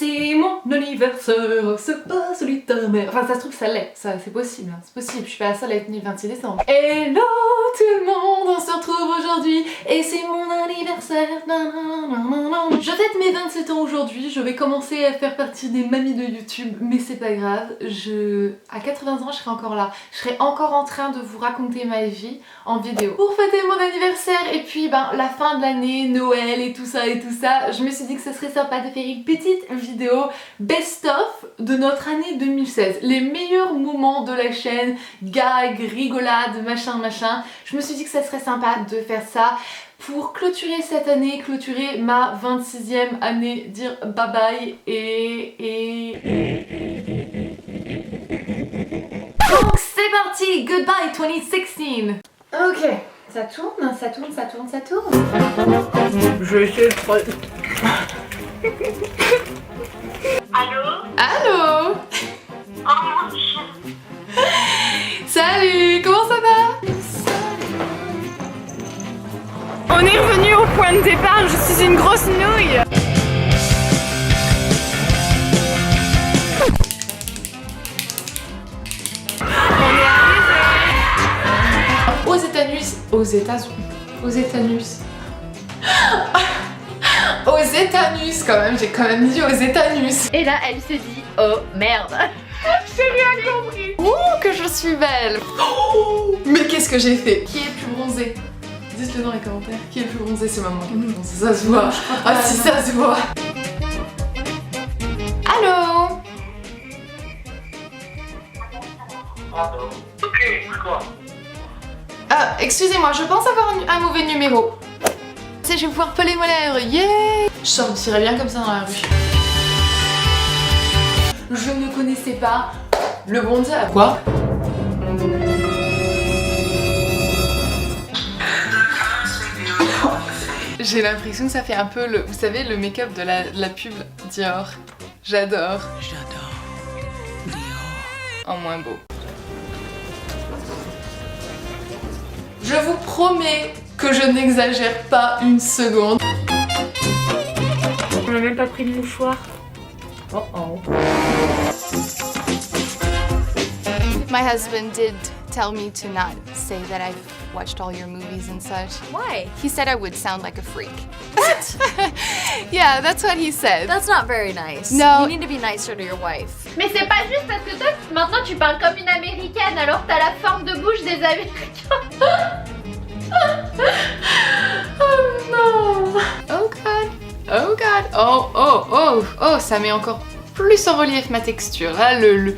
c'est mon anniversaire, c'est pas celui de ta mère. Enfin ça se trouve ça l'est, ça c'est possible, hein. C'est possible, je suis pas la seule à être née le 26 décembre. Hello tout le monde, on se retrouve aujourd'hui et c'est mon anniversaire. Je fête mes 27 ans aujourd'hui, je vais commencer à faire partie des mamies de YouTube, mais c'est pas grave, à 80 ans je serai encore là, je serai encore en train de vous raconter ma vie en vidéo. Pour fêter mon anniversaire et puis la fin de l'année, Noël et tout ça, je me suis dit que ce serait sympa de faire une petite vidéo best-of de notre année 2016. Les meilleurs moments de la chaîne, gags, rigolades, machin. Je me suis dit que ça serait sympa de faire ça pour clôturer cette année, clôturer ma 26e année, dire bye bye Donc c'est parti, goodbye 2016. Ok, ça tourne. Je vais essayer de prendre... Allô? Oh mon Dieu. Salut, comment ça va? On est revenu au point de départ, je suis une grosse nouille. On est arrivé. Aux États-Unis quand même, j'ai quand même dit aux États-Unis. Et là, elle se dit oh merde. J'ai rien compris. Oh, que je suis belle. Oh, mais qu'est-ce que j'ai fait? Qui est le plus bronzé? Dites-le dans les commentaires. Qui est le plus bronzé? C'est maman qui est le plus bronzé. Ça se voit. Ah si, ça se voit. Allô? Ok, quoi? Ah, excusez-moi, je pense avoir un mauvais numéro. Tu sais, je vais pouvoir peler mes lèvres. Yeah! Je sortirais bien comme ça dans la rue. Je ne connaissais pas le bronzer. Quoi? J'ai l'impression que ça fait un peu le, vous savez, le make-up de la pub Dior. J'adore. Dior. En moins beau. Je vous promets que je n'exagère pas une seconde. On n'a même pas pris de mouchoir. Oh oh. My husband did tell me to not say that I've watched all your movies and such. Why? He said I would sound like a freak. Yeah, that's what he said. That's not very nice. No. You need to be nicer to your wife. Mais c'est pas juste parce que toi, maintenant tu parles comme une américaine alors que t'as la forme de bouche des américains. Oh non. Oh god. Oh god. Oh, ça met encore plus en relief ma texture. Là, le...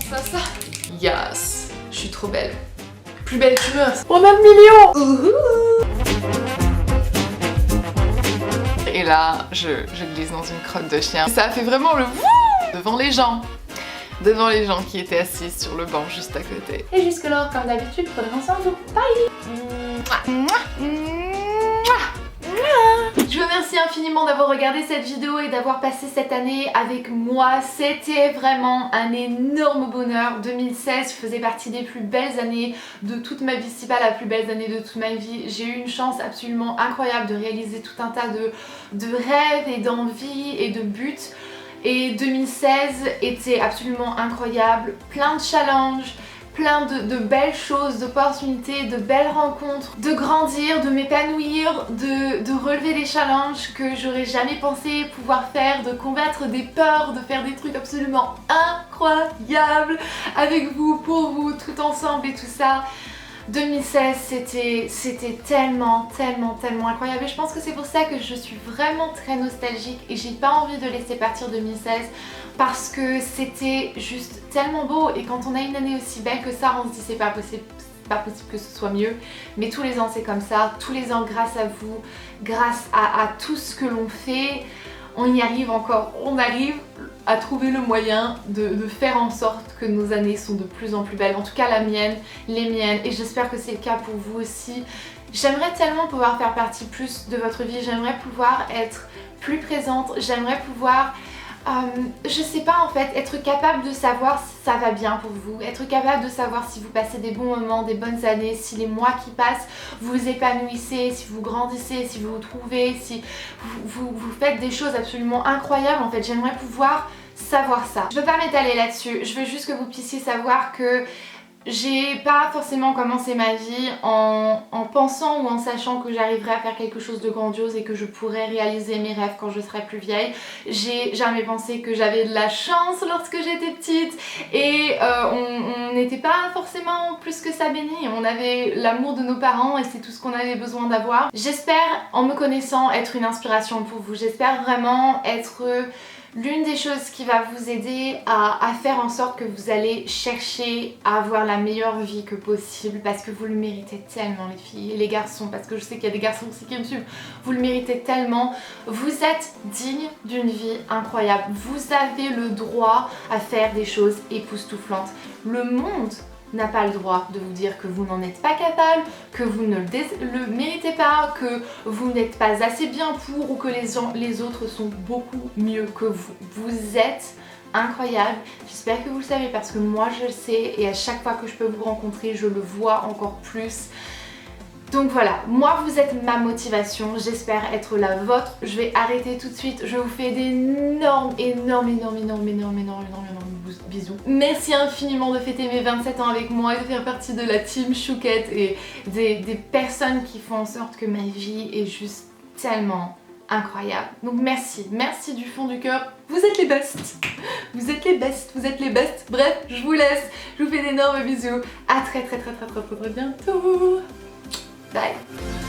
Ça. Yes. Je suis trop belle. Plus belle que moi. On a le million. Et là, je glisse dans une crotte de chien. Ça a fait vraiment le wouh devant les gens. Devant les gens qui étaient assis sur le banc juste à côté. Et jusque-là, comme d'habitude, prenez soin de vous. Bye. Je vous remercie infiniment d'avoir regardé cette vidéo et d'avoir passé cette année avec moi. C'était vraiment un énorme bonheur. 2016 faisait partie des plus belles années de toute ma vie, si pas la plus belle année de toute ma vie. J'ai eu une chance absolument incroyable de réaliser tout un tas de rêves et d'envies et de buts. Et 2016 était absolument incroyable, plein de challenges, plein de belles choses, d'opportunités, de belles rencontres, de grandir, de m'épanouir, de relever les challenges que j'aurais jamais pensé pouvoir faire, de combattre des peurs, de faire des trucs absolument incroyables avec vous, pour vous, tout ensemble et tout ça. 2016 c'était tellement incroyable et je pense que c'est pour ça que je suis vraiment très nostalgique et j'ai pas envie de laisser partir 2016 parce que c'était juste tellement beau et quand on a une année aussi belle que ça on se dit c'est pas possible que ce soit mieux, mais tous les ans c'est comme ça, tous les ans grâce à vous, grâce à tout ce que l'on fait, on y arrive encore, on arrive à trouver le moyen de faire en sorte que nos années sont de plus en plus belles, en tout cas la mienne, les miennes, et j'espère que c'est le cas pour vous aussi. J'aimerais tellement pouvoir faire partie plus de votre vie, j'aimerais pouvoir être plus présente, j'aimerais pouvoir je sais pas en fait, être capable de savoir si ça va bien pour vous, être capable de savoir si vous passez des bons moments, des bonnes années, si les mois qui passent vous vous épanouissez, si vous grandissez, si vous vous trouvez, si vous faites des choses absolument incroyables. En fait, j'aimerais pouvoir savoir ça. Je veux pas m'étaler là-dessus, je veux juste que vous puissiez savoir que j'ai pas forcément commencé ma vie en pensant ou en sachant que j'arriverais à faire quelque chose de grandiose et que je pourrais réaliser mes rêves quand je serai plus vieille. J'ai jamais pensé que j'avais de la chance lorsque j'étais petite et on n'était pas forcément plus que ça béni. On avait l'amour de nos parents et c'est tout ce qu'on avait besoin d'avoir. J'espère, en me connaissant, être une inspiration pour vous. J'espère vraiment être l'une des choses qui va vous aider à faire en sorte que vous allez chercher à avoir la meilleure vie que possible parce que vous le méritez tellement les filles et les garçons, parce que je sais qu'il y a des garçons aussi qui me suivent, vous le méritez tellement. Vous êtes digne d'une vie incroyable, vous avez le droit à faire des choses époustouflantes. Le monde n'a pas le droit de vous dire que vous n'en êtes pas capable, que vous ne le méritez pas, que vous n'êtes pas assez bien pour ou que les autres sont beaucoup mieux que vous. Vous êtes incroyable, j'espère que vous le savez parce que moi je le sais et à chaque fois que je peux vous rencontrer je le vois encore plus. Donc voilà, moi vous êtes ma motivation, j'espère être la vôtre. Je vais arrêter tout de suite, je vous fais d'énormes bisous. Merci infiniment de fêter mes 27 ans avec moi et de faire partie de la team Chouquette et des personnes qui font en sorte que ma vie est juste tellement incroyable. Donc merci, merci du fond du cœur, vous êtes les best, vous êtes les best, vous êtes les best. Bref, je vous laisse, je vous fais d'énormes bisous, à très bientôt. Bye.